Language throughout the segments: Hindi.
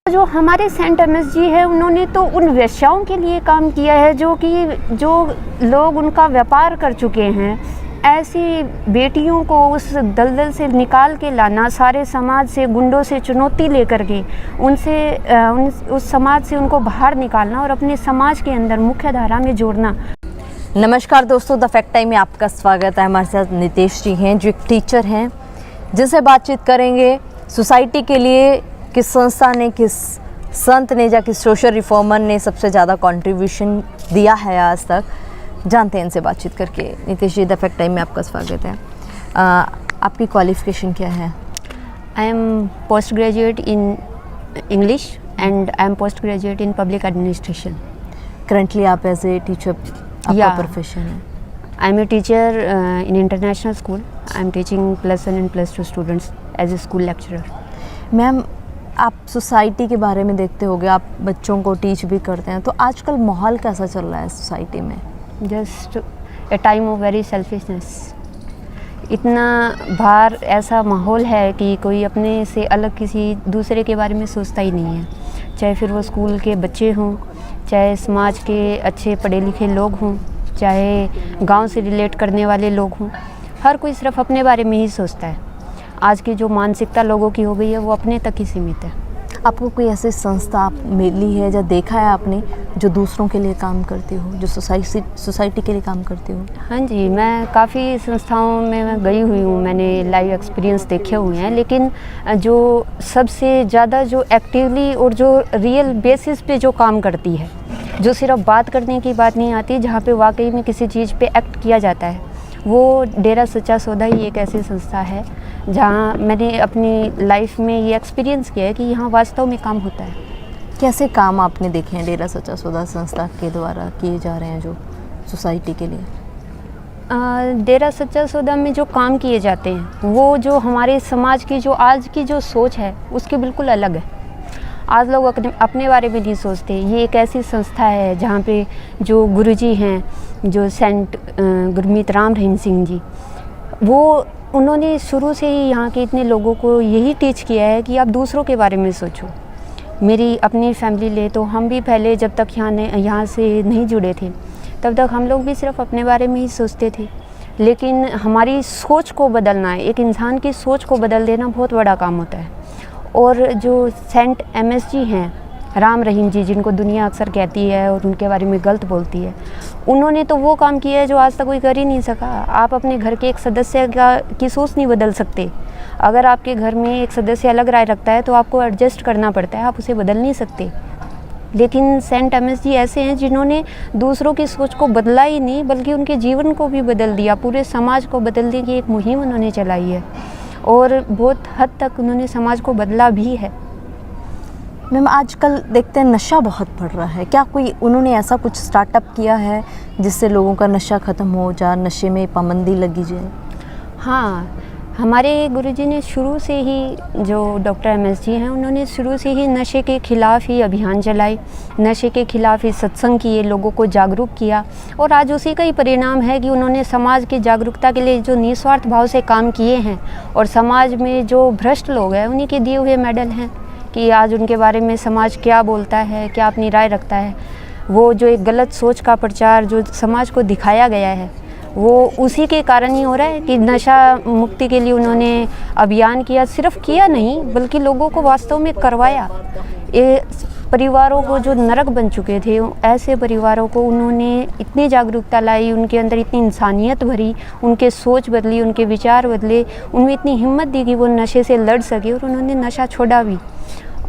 जो हमारे सेंट एमएसजी है, उन्होंने तो उन वेश्याओं के लिए काम किया है जो लोग उनका व्यापार कर चुके हैं। ऐसी बेटियों को उस दलदल से निकाल के लाना, सारे समाज से, गुंडों से चुनौती लेकर के उस समाज से उनको बाहर निकालना और अपने समाज के अंदर मुख्य धारा में जोड़ना। नमस्कार दोस्तों, द फैक्ट टाइम में आपका स्वागत है। हमारे साथ नितेश जी हैं जो एक टीचर हैं, जिनसे बातचीत करेंगे सोसाइटी के लिए किस संस्था ने, किस संत ने या किस सोशल रिफॉर्मर ने सबसे ज़्यादा कंट्रीब्यूशन दिया है आज तक। जानते हैं इनसे बातचीत करके। Nitesh ji, the fact time में आपका स्वागत है। आपकी क्वालिफिकेशन क्या है? I am post graduate in English and I am post graduate in public administration. Currently आप एज ए टीचर, आपका प्रोफेशन है? I am a teacher in international school. I am teaching +1 and +2 students as a school lecturer. Ma'am, आप सोसाइटी के बारे में देखते होंगे, आप बच्चों को टीच भी करते हैं, तो आजकल माहौल कैसा चल रहा है सोसाइटी में? Just a time of very selfishness. इतना बाहर ऐसा माहौल है कि कोई अपने से अलग किसी दूसरे के बारे में सोचता ही नहीं है। चाहे फिर वो स्कूल के बच्चे हों, चाहे समाज के अच्छे पढ़े लिखे लोग हों, चाहे गांव से रिलेट करने वाले लोग हों, हर कोई सिर्फ अपने बारे में ही सोचता है। आज की जो मानसिकता लोगों की हो गई है वो अपने तक ही सीमित है। आपको कोई ऐसी संस्था आप मिली है या देखा है आपने जो दूसरों के लिए काम करती हो, जो सोसाइटी के लिए काम करती हो? हाँ जी, मैं काफ़ी संस्थाओं में मैं गई हुई हूँ, मैंने लाइव एक्सपीरियंस देखे हुए हैं। लेकिन जो सबसे ज़्यादा जो एक्टिवली और जो रियल बेसिस पे जो काम करती है, जो सिर्फ बात करने की बात नहीं आती, जहाँ पे वाकई में किसी चीज़ पे एक्ट किया जाता है, वो डेरा सच्चा सौदा ही एक ऐसी संस्था है जहाँ मैंने अपनी लाइफ में ये एक्सपीरियंस किया है कि यहाँ वास्तव में काम होता है। कैसे काम आपने देखे हैं डेरा सच्चा सौदा संस्था के द्वारा किए जा रहे हैं जो सोसाइटी के लिए? डेरा सच्चा सौदा में जो काम किए जाते हैं वो जो हमारे समाज की जो आज की जो सोच है उसके बिल्कुल अलग है। आज लोग अपने बारे में नहीं सोचते। ये एक ऐसी संस्था है जहाँ पे जो गुरुजी हैं, जो सेंट गुरमीत राम रहीम सिंह जी, वो उन्होंने शुरू से ही यहाँ के इतने लोगों को यही टीच किया है कि आप दूसरों के बारे में सोचो। मेरी अपनी फैमिली ले तो हम भी पहले जब तक यहाँ से नहीं जुड़े थे तब तक हम लोग भी सिर्फ अपने बारे में ही सोचते थे। लेकिन हमारी सोच को बदलना है, एक इंसान की सोच को बदल देना बहुत बड़ा काम होता है। और जो सेंट एमएसजी हैं, राम रहीम जी, जिनको दुनिया अक्सर कहती है और उनके बारे में गलत बोलती है, उन्होंने तो वो काम किया है जो आज तक कोई कर ही नहीं सका। आप अपने घर के एक सदस्य की सोच नहीं बदल सकते। अगर आपके घर में एक सदस्य अलग राय रखता है तो आपको एडजस्ट करना पड़ता है, आप उसे बदल नहीं सकते। लेकिन सेंट एमएसजी ऐसे हैं जिन्होंने दूसरों की सोच को बदला ही नहीं बल्कि उनके जीवन को भी बदल दिया। पूरे समाज को बदलने की एक मुहिम उन्होंने चलाई है और बहुत हद तक उन्होंने समाज को बदला भी है। मैम, आजकल देखते हैं नशा बहुत बढ़ रहा है, क्या कोई उन्होंने ऐसा कुछ स्टार्टअप किया है जिससे लोगों का नशा ख़त्म हो जाए, नशे में पाबंदी लगी जाए? हाँ, हमारे गुरुजी ने शुरू से ही, जो डॉक्टर एमएसजी हैं, उन्होंने शुरू से ही नशे के ख़िलाफ़ ही अभियान चलाई, नशे के ख़िलाफ़ ही सत्संग किए, लोगों को जागरूक किया। और आज उसी का ही परिणाम है कि उन्होंने समाज की जागरूकता के लिए जो निस्वार्थ भाव से काम किए हैं और समाज में जो भ्रष्ट लोग हैं उन्हीं के दिए हुए मेडल हैं कि आज उनके बारे में समाज क्या बोलता है, क्या अपनी राय रखता है। वो जो एक गलत सोच का प्रचार जो समाज को दिखाया गया है वो उसी के कारण ही हो रहा है कि नशा मुक्ति के लिए उन्होंने अभियान किया। सिर्फ किया नहीं बल्कि लोगों को वास्तव में करवाया। ये परिवारों को जो नरक बन चुके थे, ऐसे परिवारों को उन्होंने इतनी जागरूकता लाई, उनके अंदर इतनी इंसानियत भरी, उनके सोच बदली, उनके विचार बदले, उनमें इतनी हिम्मत दी कि वो नशे से लड़ सके और उन्होंने नशा छोड़ा भी।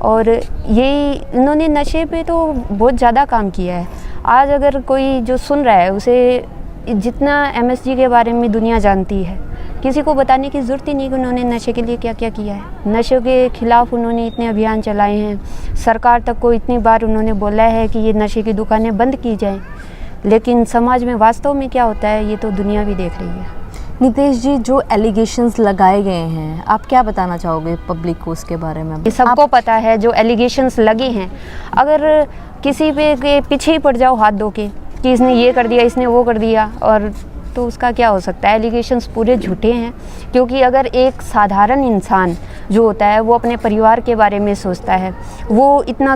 और ये इन्होंने नशे पे तो बहुत ज़्यादा काम किया है। आज अगर कोई जो सुन रहा है उसे जितना एमएसजी के बारे में दुनिया जानती है, किसी को बताने की ज़रूरत ही नहीं कि उन्होंने नशे के लिए क्या क्या किया है। नशे के ख़िलाफ़ उन्होंने इतने अभियान चलाए हैं, सरकार तक को इतनी बार उन्होंने बोला है कि ये नशे की दुकानें बंद की जाएं। लेकिन समाज में वास्तव में क्या होता है ये तो दुनिया भी देख रही है। नितेश जी, जो एलिगेशंस लगाए गए हैं, आप क्या बताना चाहोगे पब्लिक को उसके बारे में? ये सबको पता है जो एलिगेशंस लगे हैं। अगर किसी पे के पीछे ही पड़ जाओ हाथ धो के कि इसने ये कर दिया, इसने वो कर दिया, और तो उसका क्या हो सकता है? एलिगेशंस पूरे झूठे हैं। क्योंकि अगर एक साधारण इंसान जो होता है वो अपने परिवार के बारे में सोचता है। वो इतना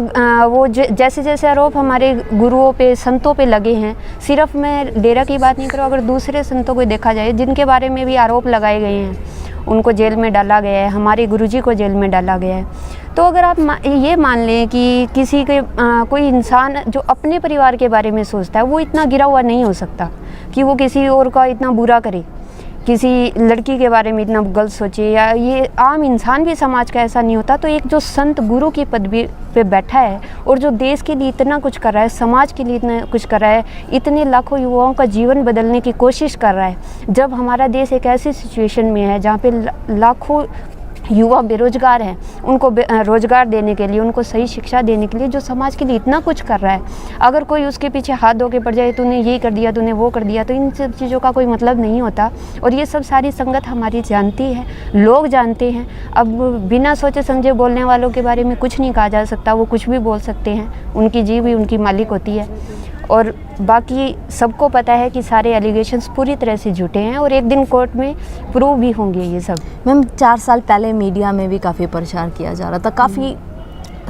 जैसे जैसे आरोप हमारे गुरुओं पे, संतों पे लगे हैं, सिर्फ मैं डेरा की बात नहीं करूँ, अगर दूसरे संतों को देखा जाए जिनके बारे में भी आरोप लगाए गए हैं, उनको जेल में डाला गया है, हमारे गुरुजी को जेल में डाला गया है। तो अगर आप ये मान लें कि किसी के कोई इंसान जो अपने परिवार के बारे में सोचता है वो इतना गिरा हुआ नहीं हो सकता कि वो किसी और का इतना बुरा करे, किसी लड़की के बारे में इतना गलत सोचे, या ये आम इंसान भी समाज का ऐसा नहीं होता। तो एक जो संत गुरु की पदवी पे बैठा है और जो देश के लिए इतना कुछ कर रहा है, समाज के लिए इतना कुछ कर रहा है, इतने लाखों युवाओं का जीवन बदलने की कोशिश कर रहा है, जब हमारा देश एक ऐसी सिचुएशन में है जहाँ पे लाखों युवा बेरोजगार हैं, उनको रोजगार देने के लिए, उनको सही शिक्षा देने के लिए जो समाज के लिए इतना कुछ कर रहा है, अगर कोई उसके पीछे हाथ धो के पड़ जाए, तूने ये कर दिया, तूने वो कर दिया, तो इन सब चीज़ों का कोई मतलब नहीं होता। और ये सब सारी संगत हमारी जानती है, लोग जानते हैं। अब बिना सोचे समझे बोलने वालों के बारे में कुछ नहीं कहा जा सकता, वो कुछ भी बोल सकते हैं, उनकी जीभ ही उनकी मालिक होती है। और बाकी सबको पता है कि सारे एलिगेशंस पूरी तरह से झूठे हैं और एक दिन कोर्ट में प्रूव भी होंगे ये सब। मैम 4 साल पहले मीडिया में भी काफ़ी प्रचार किया जा रहा था, काफ़ी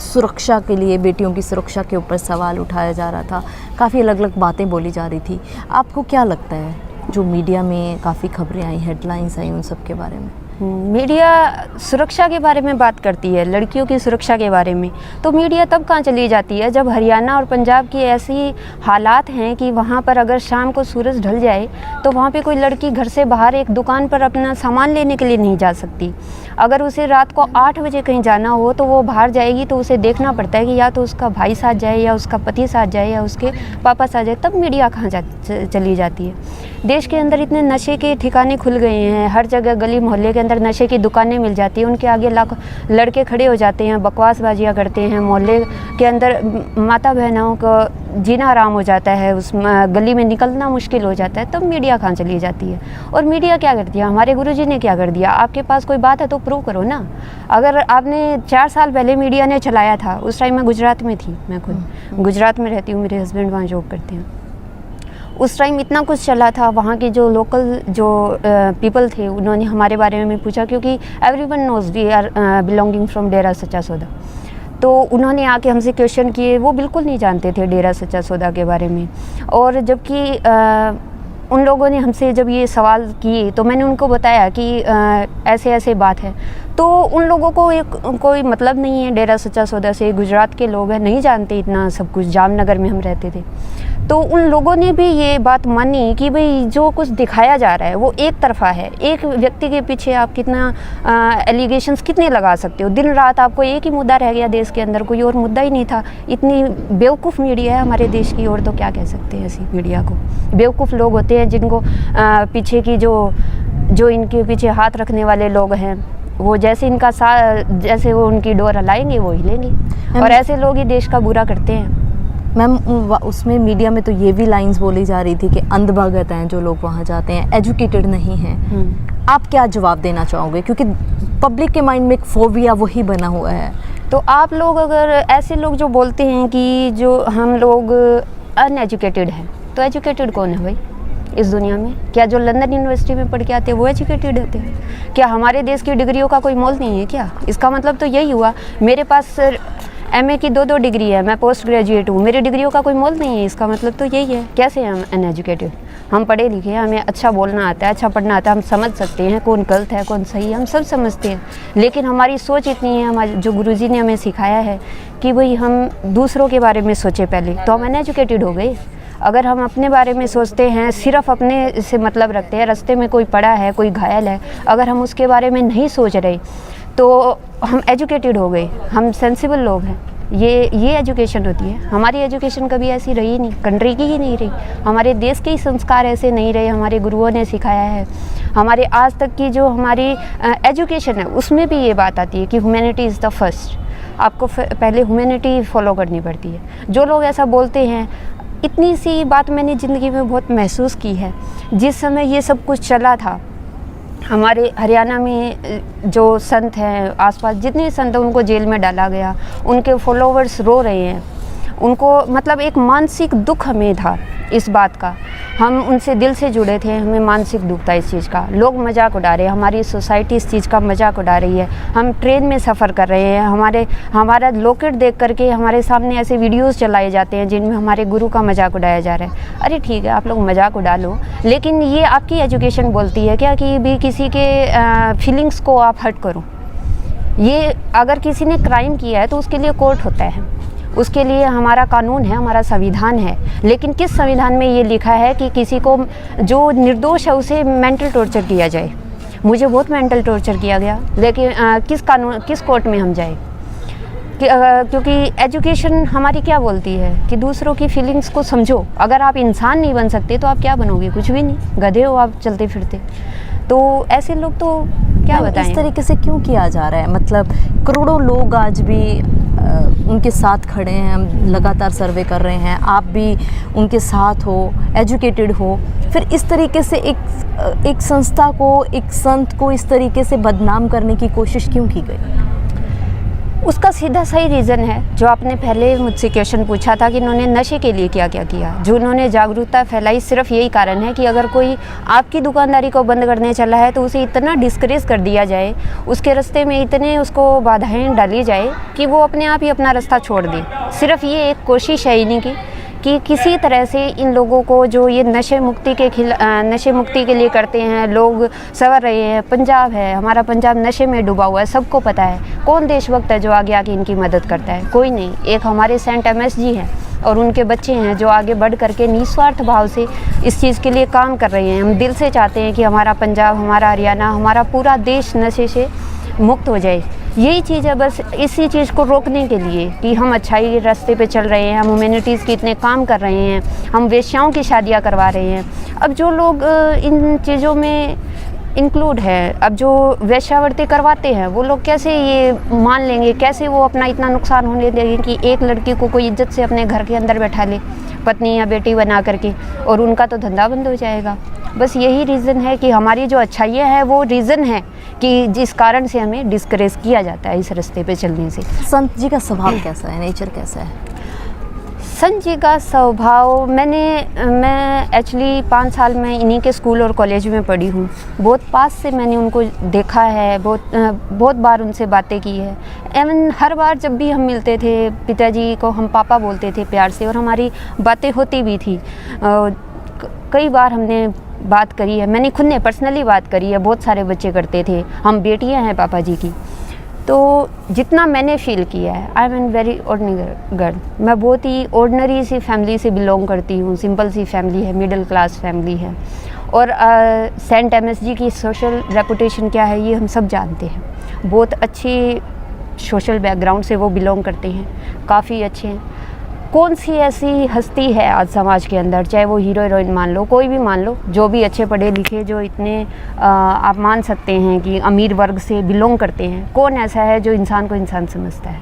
सुरक्षा के लिए, बेटियों की सुरक्षा के ऊपर सवाल उठाया जा रहा था, काफ़ी अलग अलग बातें बोली जा रही थी। आपको क्या लगता है जो मीडिया में काफ़ी खबरें आई, हेडलाइंस आई, उन सब के बारे में? मीडिया सुरक्षा के बारे में बात करती है, लड़कियों की सुरक्षा के बारे में, तो मीडिया तब कहाँ चली जाती है जब हरियाणा और पंजाब की ऐसी हालात हैं कि वहाँ पर अगर शाम को सूरज ढल जाए तो वहाँ पे कोई लड़की घर से बाहर एक दुकान पर अपना सामान लेने के लिए नहीं जा सकती। अगर उसे रात को 8 बजे कहीं जाना हो तो वो बाहर जाएगी तो उसे देखना पड़ता है कि या तो उसका भाई साथ जाए, या उसका पति साथ जाए, या उसके पापा साथ जाए, तब मीडिया कहाँ चली जाती है। देश के अंदर इतने नशे के ठिकाने खुल गए हैं, हर जगह गली मोहल्ले के अंदर नशे की दुकानें मिल जाती हैं, उनके आगे लाख लड़के खड़े हो जाते हैं, बकवासबाजियाँ करते हैं, मोहल्ले के अंदर माता बहनों को जीना आराम हो जाता है, उस गली में निकलना मुश्किल हो जाता है, तब मीडिया कहाँ चली जाती है। और मीडिया क्या करती है, हमारे गुरुजी ने क्या कर दिया, आपके पास कोई बात है तो प्रूव करो ना। अगर आपने 4 साल पहले मीडिया ने चलाया था, उस टाइम मैं गुजरात में थी, मैं खुद गुजरात में रहती हूँ, मेरे हस्बैंड वहाँ जॉब करते हैं, उस टाइम इतना कुछ चला था, वहाँ के जो लोकल जो पीपल थे उन्होंने हमारे बारे में पूछा, क्योंकि everyone knows we are belonging from Dera Sacha Sauda, तो उन्होंने आके हमसे क्वेश्चन किए, वो बिल्कुल नहीं जानते थे डेरा सच्चा सौदा के बारे में। और जबकि उन लोगों ने हमसे जब ये सवाल किए तो मैंने उनको बताया कि ऐसे ऐसे बात है, तो उन लोगों को कोई मतलब नहीं है डेरा सच्चा सौदा से, गुजरात के लोग हैं, नहीं जानते इतना सब कुछ, जामनगर में हम रहते थे। तो उन लोगों ने भी ये बात मानी कि भाई जो कुछ दिखाया जा रहा है वो एक तरफा है, एक व्यक्ति के पीछे आप कितना एलिगेशंस कितने लगा सकते हो, दिन रात आपको एक ही मुद्दा रह गया देश के अंदर, कोई और मुद्दा ही नहीं था। इतनी बेवकूफ़ मीडिया है हमारे देश की, और तो क्या कह सकते हैं ऐसी मीडिया को। बेवकूफ़ लोग होते हैं जिनको पीछे की जो इनके पीछे हाथ रखने वाले लोग हैं, वो जैसे इनका जैसे वो उनकी डोर हिलाएंगे वो हिलेंगे, और ऐसे लोग ही देश का बुरा करते हैं। मैम उसमें मीडिया में तो ये भी लाइंस बोली जा रही थी कि अंधभगत हैं जो लोग वहाँ जाते हैं, एजुकेटेड नहीं हैं। आप क्या जवाब देना चाहोगे, क्योंकि पब्लिक के माइंड में एक फोबिया वही बना हुआ है। तो आप लोग अगर ऐसे लोग जो बोलते हैं कि जो हम लोग अनएजुकेटेड हैं, तो एजुकेटेड कौन है भाई इस दुनिया में? क्या जो लंदन यूनिवर्सिटी में पढ़ के आते हैं वो एजुकेटेड होते हैं? क्या हमारे देश की डिग्रियों का कोई मोल नहीं है क्या? इसका मतलब तो यही हुआ, मेरे पास MA की 2 डिग्री है, मैं पोस्ट ग्रेजुएट हूँ, मेरी डिग्रियों का कोई मोल नहीं है, इसका मतलब तो यही है। कैसे हम अनएजुकेटेड? हम पढ़े लिखे हैं, हमें अच्छा बोलना आता है, अच्छा पढ़ना आता है, हम समझ सकते हैं कौन गलत है कौन सही है, हम सब समझते हैं, लेकिन हमारी सोच इतनी है, हमारे जो गुरुजी ने हमें सिखाया है कि भाई हम दूसरों के बारे में सोचे पहले, तो हम अनएजुकेटेड हो गए। अगर हम अपने बारे में सोचते हैं, सिर्फ अपने से मतलब रखते हैं, रास्ते में कोई पड़ा है, कोई घायल है, अगर हम उसके बारे में नहीं सोच रहे तो हम एजुकेटेड हो गए, हम सेंसिबल लोग हैं। ये एजुकेशन होती है। हमारी एजुकेशन कभी ऐसी रही नहीं, कंट्री की ही नहीं रही, हमारे देश के ही संस्कार ऐसे नहीं रहे, हमारे गुरुओं ने सिखाया है। हमारे आज तक की जो हमारी एजुकेशन है उसमें भी ये बात आती है कि ह्यूमैनिटी इज़ द फर्स्ट, आपको पहले ह्यूमैनिटी फॉलो करनी पड़ती है। जो लोग ऐसा बोलते हैं, इतनी सी बात मैंने ज़िंदगी में बहुत महसूस की है। जिस समय ये सब कुछ चला था, हमारे हरियाणा में जो संत हैं, आसपास जितने संत हैं, उनको जेल में डाला गया, उनके फॉलोवर्स रो रहे हैं, उनको मतलब एक मानसिक दुख हमें था इस बात का। हम उनसे दिल से जुड़े थे, हमें मानसिक दुख था इस चीज़ का। लोग मजाक उड़ा रहे हैं, हमारी सोसाइटी इस चीज़ का मजाक उड़ा रही है। हम ट्रेन में सफ़र कर रहे हैं, हमारा लॉकेट देख करके हमारे सामने ऐसे वीडियोस चलाए जाते हैं जिनमें हमारे गुरु का मजाक उड़ाया जा रहा है। अरे ठीक है, आप लोग मजाक उड़ा लो, लेकिन ये आपकी एजुकेशन बोलती है क्या कि भी किसी के फीलिंग्स को आप हर्ट करो। ये अगर किसी ने क्राइम किया है तो उसके लिए कोर्ट होता है, उसके लिए हमारा कानून है, हमारा संविधान है। लेकिन किस संविधान में ये लिखा है कि किसी को जो निर्दोष है उसे मेंटल टॉर्चर किया जाए? मुझे बहुत मेंटल टॉर्चर किया गया, लेकिन किस कोर्ट में हम जाए? क्योंकि एजुकेशन हमारी क्या बोलती है कि दूसरों की फीलिंग्स को समझो। अगर आप इंसान नहीं बन सकते तो आप क्या बनोगे? कुछ भी नहीं, गधे हो आप चलते फिरते। तो ऐसे लोग तो क्या बताएं। इस तरीके से क्यों किया जा रहा है? मतलब करोड़ों लोग आज भी उनके साथ खड़े हैं, हम लगातार सर्वे कर रहे हैं, आप भी उनके साथ हो, एजुकेटेड हो, फिर इस तरीके से एक संस्था को, एक संत को इस तरीके से बदनाम करने की कोशिश क्यों की गई? उसका सीधा सही रीज़न है जो आपने पहले मुझसे क्वेश्चन पूछा था कि इन्होंने नशे के लिए क्या क्या किया। जो उन्होंने जागरूकता फैलाई सिर्फ यही कारण है कि अगर कोई आपकी दुकानदारी को बंद करने चला है तो उसे इतना डिस्करेज कर दिया जाए, उसके रास्ते में इतने उसको बाधाएं डाली जाए कि वो अपने आप ही अपना रास्ता छोड़ दे। सिर्फ ये एक कोशिश है इन्हीं की कि किसी तरह से इन लोगों को जो ये नशे मुक्ति के लिए करते हैं, लोग सवर रहे हैं। पंजाब है, हमारा पंजाब नशे में डूबा हुआ है, सबको पता है। कौन देशभक्त है जो आगे आके इनकी मदद करता है? कोई नहीं। एक हमारे सेंट एमएस जी हैं और उनके बच्चे हैं जो आगे बढ़ करके निस्वार्थ भाव से इस चीज़ के लिए काम कर रहे हैं। हम दिल से चाहते हैं कि हमारा पंजाब, हमारा हरियाणा, हमारा पूरा देश नशे से मुक्त हो जाए। यही चीज़ है बस, इसी चीज़ को रोकने के लिए कि हम अच्छाई के रास्ते पे चल रहे हैं, हम ह्यूमैनिटीज़ के इतने काम कर रहे हैं, हम वेश्याओं की शादियां करवा रहे हैं। अब जो लोग इन चीज़ों में इंक्लूड है, अब जो वेश्यावृत्ति करवाते हैं वो लोग कैसे ये मान लेंगे, कैसे वो अपना इतना नुकसान होने देंगे कि एक लड़की को कोई इज्जत से अपने घर के अंदर बैठा ले, पत्नी या बेटी बना करके, और उनका तो धंधा बंद हो जाएगा। बस यही रीज़न है कि हमारी जो अच्छाइयाँ हैं वो रीज़न है कि जिस कारण से हमें डिस्करेज किया जाता है इस रास्ते पे चलने से। संत जी का स्वभाव कैसा है, नेचर कैसा है? संत जी का स्वभाव मैं एक्चुअली 5 साल में इन्हीं के स्कूल और कॉलेज में पढ़ी हूँ। बहुत पास से मैंने उनको देखा है, बहुत बार उनसे बातें की है। एवं हर बार जब भी हम मिलते थे, पिताजी को हम पापा बोलते थे प्यार से, और हमारी बातें होती भी थी। कई बार हमने बात करी है, मैंने खुद ने पर्सनली बात करी है। बहुत सारे बच्चे करते थे, हम बेटियां हैं पापा जी की। तो जितना मैंने फील किया है, I am an very ordinary girl. मैं बहुत ही ऑर्डिनरी सी फैमिली से बिलोंग करती हूँ, सिंपल सी फैमिली है, मिडिल क्लास फैमिली है। और सेंट एमएस जी की सोशल रेपुटेशन क्या है ये हम सब जानते हैं। बहुत अच्छी सोशल बैकग्राउंड से वो बिलोंग करते हैं, काफ़ी अच्छे हैं। कौन सी ऐसी हस्ती है आज समाज के अंदर, चाहे वो हीरो हीरोइन मान लो, कोई भी मान लो, जो भी अच्छे पढ़े लिखे, जो इतने आप मान सकते हैं कि अमीर वर्ग से बिलोंग करते हैं, कौन ऐसा है जो इंसान को इंसान समझता है?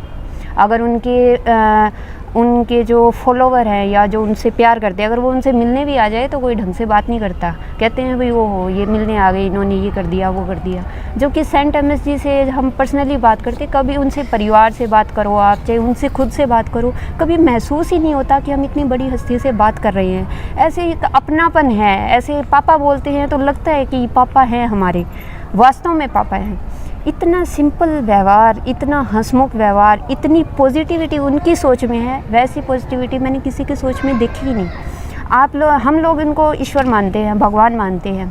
अगर उनके जो फॉलोवर हैं या जो उनसे प्यार करते हैं, अगर वो उनसे मिलने भी आ जाए तो कोई ढंग से बात नहीं करता। कहते हैं भाई वो हो, ये मिलने आ गए, इन्होंने ये कर दिया, वो कर दिया। जो कि सेंट एमएस जी से हम पर्सनली बात करते, कभी उनसे परिवार से बात करो आप, चाहे उनसे खुद से बात करो, कभी महसूस ही नहीं होता कि हम इतनी बड़ी हस्ती से बात कर रहे हैं। ऐसे ही अपनापन है, ऐसे पापा बोलते हैं तो लगता है कि पापा हैं हमारे, वास्तव में पापा हैं। इतना सिंपल व्यवहार, इतना हंसमुख व्यवहार, इतनी पॉजिटिविटी उनकी सोच में है, वैसी पॉजिटिविटी मैंने किसी की सोच में देखी ही नहीं। हम लोग इनको ईश्वर मानते हैं, भगवान मानते हैं।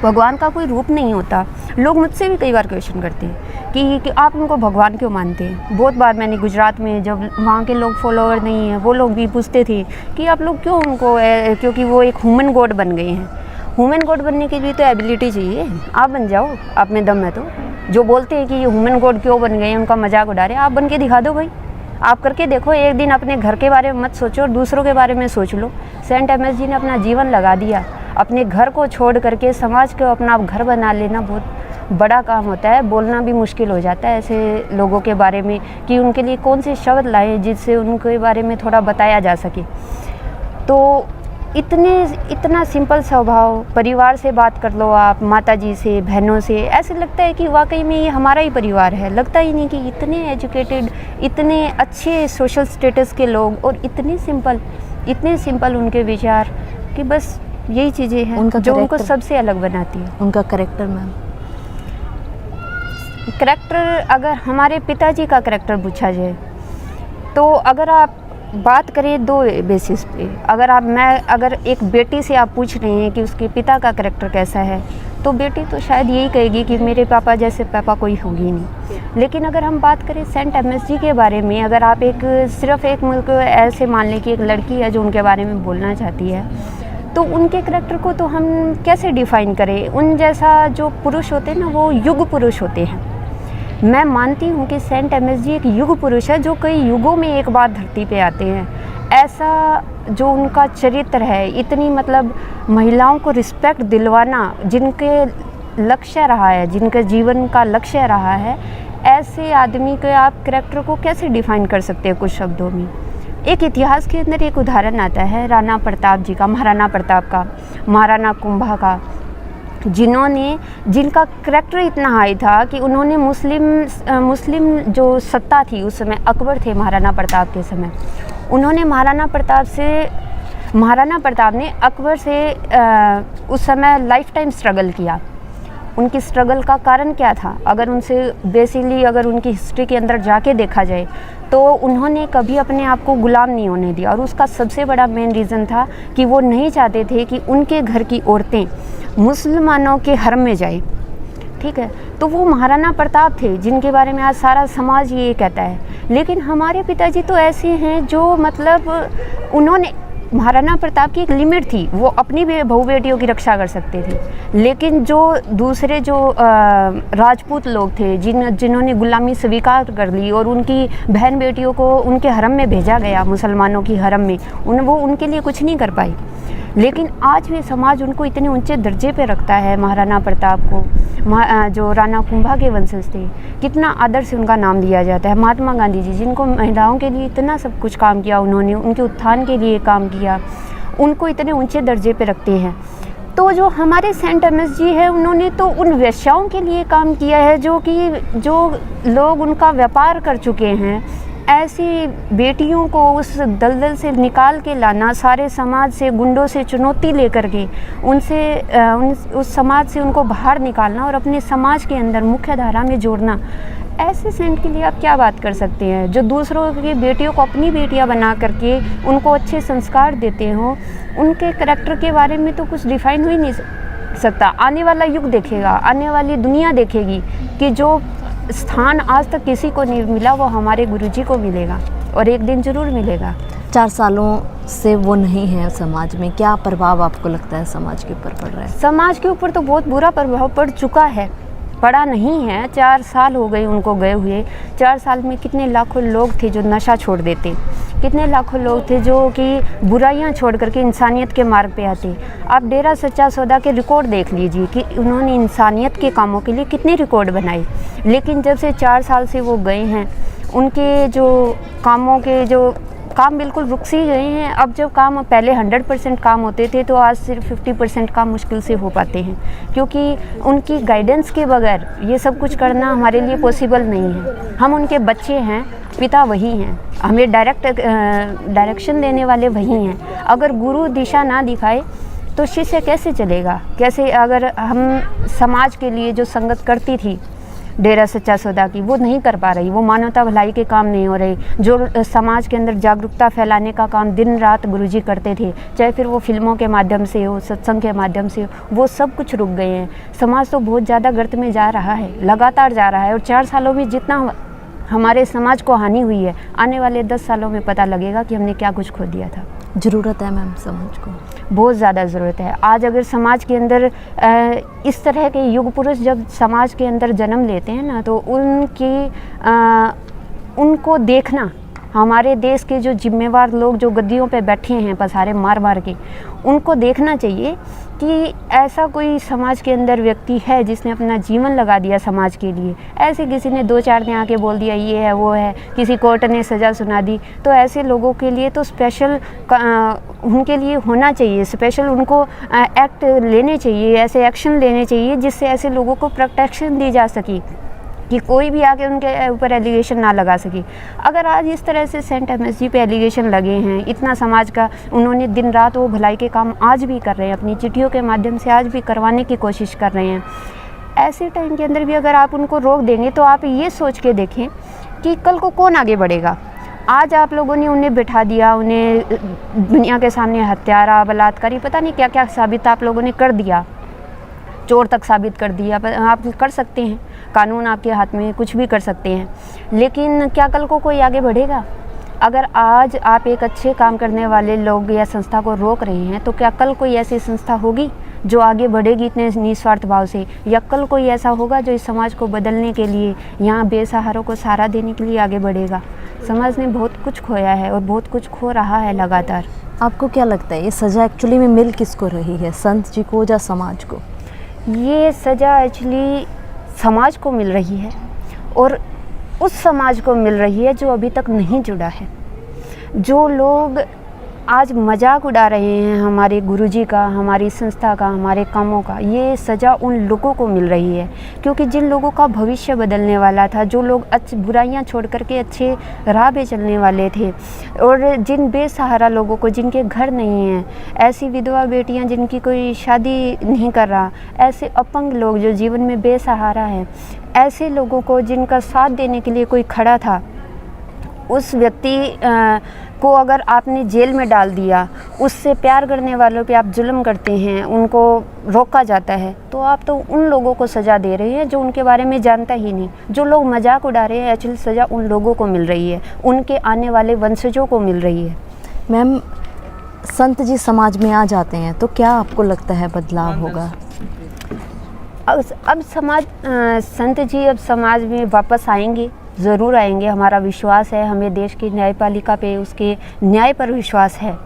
भगवान का कोई रूप नहीं होता। लोग मुझसे भी कई बार क्वेश्चन करते हैं कि आप उनको भगवान क्यों मानते हैं। बहुत बार मैंने गुजरात में, जब वहाँ के लोग फॉलोअर नहीं हैं, वो लोग भी पूछते थे कि आप लोग क्यों उनको, क्योंकि वो एक ह्यूमन गॉड बन गए हैं। ह्यूमन गॉड बनने के लिए तो एबिलिटी चाहिए, आप बन जाओ, आप में दम है तो। जो बोलते हैं कि ये ह्यूमन गॉड क्यों बन गए हैं, उनका मजाक उड़ा रहे हैं, आप बन के दिखा दो भाई, आप करके देखो। एक दिन अपने घर के बारे में मत सोचो और दूसरों के बारे में सोच लो। सेंट एमएस जी ने अपना जीवन लगा दिया, अपने घर को छोड़ करके समाज को अपना घर बना लेना बहुत बड़ा काम होता है। बोलना भी मुश्किल हो जाता है ऐसे लोगों के बारे में कि उनके लिए कौन से शब्द लाएं जिससे उनके बारे में थोड़ा बताया जा सके। तो इतना सिंपल स्वभाव, परिवार से बात कर लो आप, माताजी से, बहनों से, ऐसे लगता है कि वाकई में ये हमारा ही परिवार है। लगता ही नहीं कि इतने एजुकेटेड, इतने अच्छे सोशल स्टेटस के लोग और इतने सिंपल उनके विचार, कि बस यही चीज़ें हैं जो उनको सबसे अलग बनाती है। उनका करेक्टर मैम, करैक्टर, अगर हमारे पिताजी का करैक्टर पूछा जाए तो अगर आप बात करें दो बेसिस पे, अगर एक बेटी से आप पूछ रहे हैं कि उसके पिता का करैक्टर कैसा है, तो बेटी तो शायद यही कहेगी कि मेरे पापा जैसे पापा कोई होगी नहीं। लेकिन अगर हम बात करें सेंट एमएसजी के बारे में, अगर आप सिर्फ एक मुल्क ऐसे मान लें कि एक लड़की है जो उनके बारे में बोलना चाहती है, तो उनके करैक्टर को तो हम कैसे डिफ़ाइन करें। उन जैसा जो पुरुष होते हैं ना, वो युग पुरुष होते हैं। मैं मानती हूँ कि सेंट एमएसजी एक युग पुरुष है जो कई युगों में एक बार धरती पे आते हैं। ऐसा जो उनका चरित्र है, इतनी मतलब महिलाओं को रिस्पेक्ट दिलवाना जिनके लक्ष्य रहा है, जिनके जीवन का लक्ष्य रहा है, ऐसे आदमी के आप करैक्टर को कैसे डिफ़ाइन कर सकते हैं कुछ शब्दों में। एक इतिहास के अंदर एक उदाहरण आता है राणा प्रताप जी का, महाराणा प्रताप का, महाराणा कुंभा का, जिनका करैक्टर इतना हाई था कि उन्होंने मुस्लिम जो सत्ता थी उस समय, अकबर थे महाराणा प्रताप के समय, उन्होंने महाराणा प्रताप ने अकबर से उस समय लाइफ टाइम स्ट्रगल किया। उनकी स्ट्रगल का कारण क्या था? अगर उनकी हिस्ट्री के अंदर जाके देखा जाए तो उन्होंने कभी अपने आप को गुलाम नहीं होने दिया, और उसका सबसे बड़ा मेन रीज़न था कि वो नहीं चाहते थे कि उनके घर की औरतें मुसलमानों के हरम में जाए। ठीक है, तो वो महाराणा प्रताप थे जिनके बारे में आज सारा समाज ये कहता है। लेकिन हमारे पिताजी तो ऐसे हैं जो मतलब उन्होंने, महाराणा प्रताप की एक लिमिट थी, वो अपनी बहू बेटियों की रक्षा कर सकते थे। लेकिन जो दूसरे जो राजपूत लोग थे जिन्होंने गुलामी स्वीकार कर ली और उनकी बहन बेटियों को उनके हरम में भेजा गया, मुसलमानों की हरम में, वो उनके लिए कुछ नहीं कर पाई। लेकिन आज भी समाज उनको इतने ऊंचे दर्जे पे रखता है। महाराणा प्रताप को, जो राणा कुंभा के वंशज थे, कितना आदर से उनका नाम लिया जाता है। महात्मा गांधी जी, जिनको महिलाओं के लिए इतना सब कुछ काम किया, उन्होंने उनके उत्थान के लिए काम किया, उनको इतने ऊंचे दर्जे पे रखते हैं। तो जो हमारे सेंट एमएसजी है, उन्होंने तो उन वेश्याओं के लिए काम किया है जो लोग उनका व्यापार कर चुके हैं। ऐसी बेटियों को उस दलदल से निकाल के लाना, सारे समाज से, गुंडों से चुनौती लेकर के उस समाज से उनको बाहर निकालना और अपने समाज के अंदर मुख्य धारा में जोड़ना, ऐसे सेंट के लिए आप क्या बात कर सकते हैं जो दूसरों की बेटियों को अपनी बेटियां बना करके उनको अच्छे संस्कार देते हो। उनके करैक्टर के बारे में तो कुछ डिफाइन हो ही नहीं सकता। आने वाला युग देखेगा, आने वाली दुनिया देखेगी कि जो स्थान आज तक किसी को नहीं मिला वो हमारे गुरुजी को मिलेगा, और एक दिन ज़रूर मिलेगा। 4 सालों से वो नहीं है समाज में, क्या प्रभाव आपको लगता है समाज के ऊपर पड़ रहा है? समाज के ऊपर तो बहुत बुरा प्रभाव पड़ चुका है, पड़ा नहीं है। 4 साल हो गए उनको गए हुए। 4 साल में कितने लाखों लोग थे जो नशा छोड़ देते, कितने लाखों लोग थे जो कि बुराइयां छोड़ करके इंसानियत के मार्ग पे आते। आप डेरा सच्चा सौदा के रिकॉर्ड देख लीजिए कि उन्होंने इंसानियत के कामों के लिए कितने रिकॉर्ड बनाए। लेकिन जब से 4 साल से वो गए हैं, उनके जो कामों के जो काम बिल्कुल रुक सी गए हैं। अब जब काम पहले 100% काम होते थे तो आज सिर्फ 50% काम मुश्किल से हो पाते हैं, क्योंकि उनकी गाइडेंस के बगैर ये सब कुछ करना हमारे लिए पॉसिबल नहीं है। हम उनके बच्चे हैं, पिता वही हैं, हमें डायरेक्शन देने वाले वही हैं। अगर गुरु दिशा ना दिखाए तो शिष्य कैसे चलेगा? कैसे अगर हम समाज के लिए जो संगत करती थी डेरा सच्चा सौदा की, वो नहीं कर पा रही, वो मानवता भलाई के काम नहीं हो रहे, जो समाज के अंदर जागरूकता फैलाने का काम दिन रात गुरुजी करते थे, चाहे फिर वो फिल्मों के माध्यम से हो, सत्संग के माध्यम से हो, वो सब कुछ रुक गए हैं। समाज तो बहुत ज़्यादा गर्त में जा रहा है, लगातार जा रहा है। और 4 सालों में जितना हमारे समाज को हानि हुई है, आने वाले 10 सालों में पता लगेगा कि हमने क्या कुछ खो दिया था। ज़रूरत है मैम समाज को, बहुत ज़्यादा ज़रूरत है। आज अगर समाज के अंदर इस तरह के युग पुरुष जब समाज के अंदर जन्म लेते हैं ना, तो उनको देखना, हमारे देश के जो जिम्मेवार लोग जो गद्दियों पे बैठे हैं पसारे मार मार के, उनको देखना चाहिए कि ऐसा कोई समाज के अंदर व्यक्ति है जिसने अपना जीवन लगा दिया समाज के लिए। ऐसे किसी ने 2-4 दिन आके बोल दिया ये है वो है, किसी कोर्ट ने सज़ा सुना दी, तो ऐसे लोगों के लिए तो स्पेशल उनके लिए होना चाहिए, स्पेशल उनको एक्ट लेने चाहिए, ऐसे एक्शन लेने चाहिए जिससे ऐसे लोगों को प्रोटेक्शन दी जा सके कि कोई भी आके उनके ऊपर एलिगेशन ना लगा सके। अगर आज इस तरह से सेंट एमएसजी पे एलिगेशन लगे हैं, इतना समाज का उन्होंने दिन रात वो भलाई के काम आज भी कर रहे हैं, अपनी चिट्ठियों के माध्यम से आज भी करवाने की कोशिश कर रहे हैं, ऐसे टाइम के अंदर भी अगर आप उनको रोक देंगे तो आप ये सोच के देखें कि कल को कौन आगे बढ़ेगा। आज आप लोगों ने उन्हें बिठा दिया, उन्हें दुनिया के सामने हत्यारा, बलात्कारी, पता नहीं क्या क्या साबित आप लोगों ने कर दिया, चोर तक साबित कर दिया। आप कर सकते हैं, कानून आपके हाथ में, कुछ भी कर सकते हैं, लेकिन क्या कल को कोई आगे बढ़ेगा? अगर आज आप एक अच्छे काम करने वाले लोग या संस्था को रोक रहे हैं तो क्या कल कोई ऐसी संस्था होगी जो आगे बढ़ेगी इतने निस्वार्थ भाव से? या कल कोई ऐसा होगा जो इस समाज को बदलने के लिए, यहाँ बेसहारों को सहारा देने के लिए आगे बढ़ेगा? समाज ने बहुत कुछ खोया है और बहुत कुछ खो रहा है लगातार। आपको क्या लगता है ये सज़ा एक्चुअली में मिल किसको रही है, संत जी को या समाज को? ये सज़ा एक्चुअली समाज को मिल रही है और उस समाज को मिल रही है जो अभी तक नहीं जुड़ा है। जो लोग आज मजाक उड़ा रहे हैं हमारे गुरुजी का, हमारी संस्था का, हमारे कामों का, ये सज़ा उन लोगों को मिल रही है क्योंकि जिन लोगों का भविष्य बदलने वाला था, जो लोग बुराइयां छोड़ करके अच्छे राह पे चलने वाले थे, और जिन बेसहारा लोगों को जिनके घर नहीं हैं, ऐसी विधवा बेटियां जिनकी कोई शादी नहीं कर रहा, ऐसे अपंग लोग जो जीवन में बेसहारा हैं, ऐसे लोगों को जिनका साथ देने के लिए कोई खड़ा था, उस व्यक्ति को अगर आपने जेल में डाल दिया, उससे प्यार करने वालों पे आप जुल्म करते हैं, उनको रोका जाता है, तो आप तो उन लोगों को सज़ा दे रहे हैं जो उनके बारे में जानता ही नहीं। जो लोग मजाक उड़ा रहे हैं, एक्चुअली सज़ा उन लोगों को मिल रही है, उनके आने वाले वंशजों को मिल रही है। मैम, संत जी समाज में आ जाते हैं तो क्या आपको लगता है बदलाव होगा? अब संत जी अब समाज में वापस आएंगे, ज़रूर आएंगे, हमारा विश्वास है, हमें देश की न्यायपालिका पे उसके न्याय पर विश्वास है।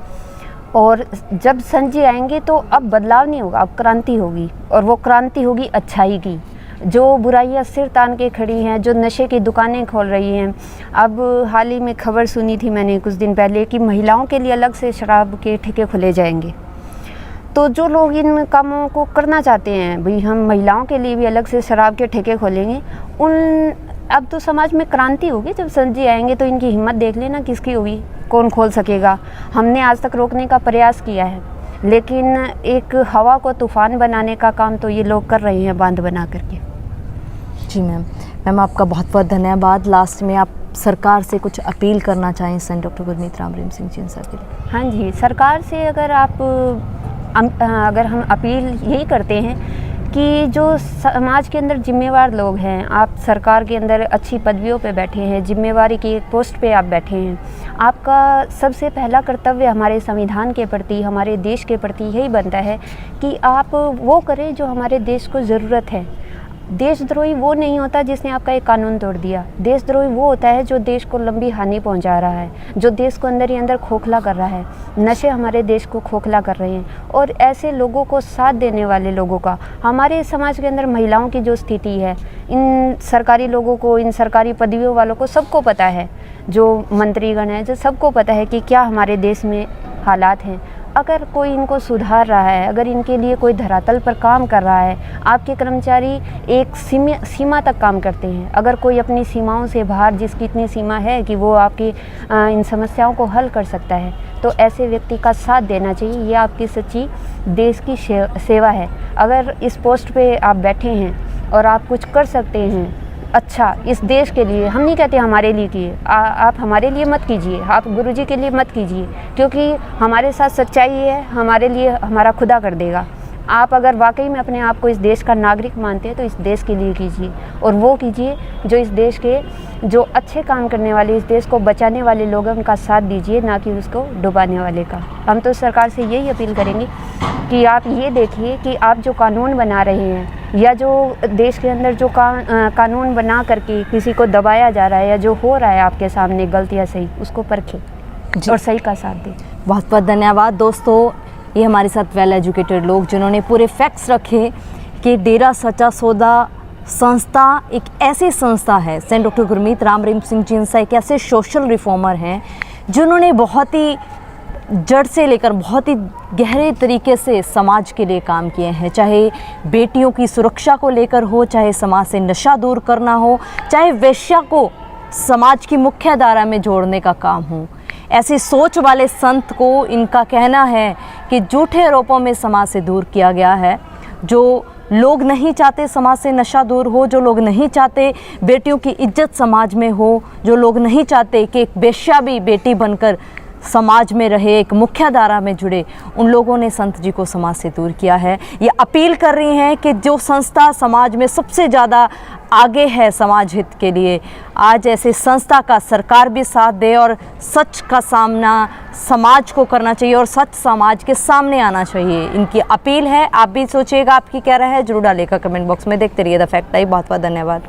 और जब संत जी आएंगे तो अब बदलाव नहीं होगा, अब क्रांति होगी, और वो क्रांति होगी अच्छाई की। जो बुराइयां सिर तान के खड़ी हैं, जो नशे की दुकानें खोल रही हैं, अब हाल ही में खबर सुनी थी मैंने कुछ दिन पहले कि महिलाओं के लिए अलग से शराब के ठेके खुले जाएंगे। तो जो लोग इन कामों को करना चाहते हैं, भाई हम महिलाओं के लिए भी अलग से शराब के ठेके खोलेंगे, अब तो समाज में क्रांति होगी। जब संत जी आएंगे तो इनकी हिम्मत देख लेना किसकी होगी, कौन खोल सकेगा। हमने आज तक रोकने का प्रयास किया है, लेकिन एक हवा को तूफान बनाने का काम तो ये लोग कर रहे हैं, बांध बना करके। जी मैम, आपका बहुत बहुत धन्यवाद। लास्ट में आप सरकार से कुछ अपील करना चाहें संत डॉक्टर गुरमीत राम रहीम सिंह जी सर के लिए? हाँ जी, सरकार से अगर हम अपील यही करते हैं कि जो समाज के अंदर जिम्मेवार लोग हैं, आप सरकार के अंदर अच्छी पदवियों पे बैठे हैं, जिम्मेवारी की एक पोस्ट पे आप बैठे हैं, आपका सबसे पहला कर्तव्य हमारे संविधान के प्रति, हमारे देश के प्रति यही बनता है कि आप वो करें जो हमारे देश को ज़रूरत है। देशद्रोही वो नहीं होता जिसने आपका एक कानून तोड़ दिया। देशद्रोही वो होता है जो देश को लंबी हानि पहुंचा रहा है, जो देश को अंदर ही अंदर खोखला कर रहा है। नशे हमारे देश को खोखला कर रहे हैं, और ऐसे लोगों को साथ देने वाले लोगों का, हमारे समाज के अंदर महिलाओं की जो स्थिति है, इन सरकारी लोगों को, इन सरकारी पदवियों वालों को सबको पता है, जो मंत्रीगण हैं, जो सबको पता है कि क्या हमारे देश में हालात हैं। अगर कोई इनको सुधार रहा है, अगर इनके लिए कोई धरातल पर काम कर रहा है, आपके कर्मचारी एक सीमा तक काम करते हैं, अगर कोई अपनी सीमाओं से बाहर, जिसकी इतनी सीमा है कि वो आपकी इन समस्याओं को हल कर सकता है, तो ऐसे व्यक्ति का साथ देना चाहिए। ये आपकी सच्ची देश की सेवा है। अगर इस पोस्ट पे आप बैठे हैं और आप कुछ कर सकते हैं अच्छा इस देश के लिए, हम नहीं कहते हमारे लिए कीजिए, आप हमारे लिए मत कीजिए, आप गुरुजी के लिए मत कीजिए, क्योंकि हमारे साथ सच्चाई है, हमारे लिए हमारा खुदा कर देगा। आप अगर वाकई में अपने आप को इस देश का नागरिक मानते हैं तो इस देश के लिए कीजिए, और वो कीजिए जो इस देश के जो अच्छे काम करने वाले, इस देश को बचाने वाले लोग हैं, उनका साथ दीजिए, ना कि उसको डुबाने वाले का। हम तो सरकार से यही अपील करेंगे कि आप ये देखिए कि आप जो कानून बना रहे हैं, या जो देश के अंदर जो कानून बना करके किसी को दबाया जा रहा है, या जो हो रहा है आपके सामने गलत या सही, उसको परखें और सही का साथ दें। बहुत बहुत धन्यवाद दोस्तों। ये हमारे साथ वेल एजुकेटेड लोग जिन्होंने पूरे फैक्ट्स रखे कि डेरा सच्चा सौदा संस्था एक ऐसी संस्था है, सेंट डॉक्टर गुरमीत राम रहीम सिंह जींसा एक ऐसे सोशल रिफॉर्मर हैं जिन्होंने बहुत ही जड़ से लेकर बहुत ही गहरे तरीके से समाज के लिए काम किए हैं, चाहे बेटियों की सुरक्षा को लेकर हो, चाहे समाज से नशा दूर करना हो, चाहे वेश्या को समाज की मुख्य धारा में जोड़ने का काम हो। ऐसी सोच वाले संत को इनका कहना है कि झूठे आरोपों में समाज से दूर किया गया है। जो लोग नहीं चाहते समाज से नशा दूर हो, जो लोग नहीं चाहते बेटियों की इज्जत समाज में हो, जो लोग नहीं चाहते कि एक वेश्या भी बेटी बनकर समाज में रहे, एक मुख्य धारा में जुड़े, उन लोगों ने संत जी को समाज से दूर किया है। ये अपील कर रही हैं कि जो संस्था समाज में सबसे ज़्यादा आगे है समाज हित के लिए, आज ऐसे संस्था का सरकार भी साथ दे और सच का सामना समाज को करना चाहिए और सच समाज के सामने आना चाहिए। इनकी अपील है। आप भी सोचिएगा आपकी क्या राय है, जरूर डालिएगा कमेंट बॉक्स में। देखते रहिए द फैक्ट टाइम। बहुत बहुत धन्यवाद।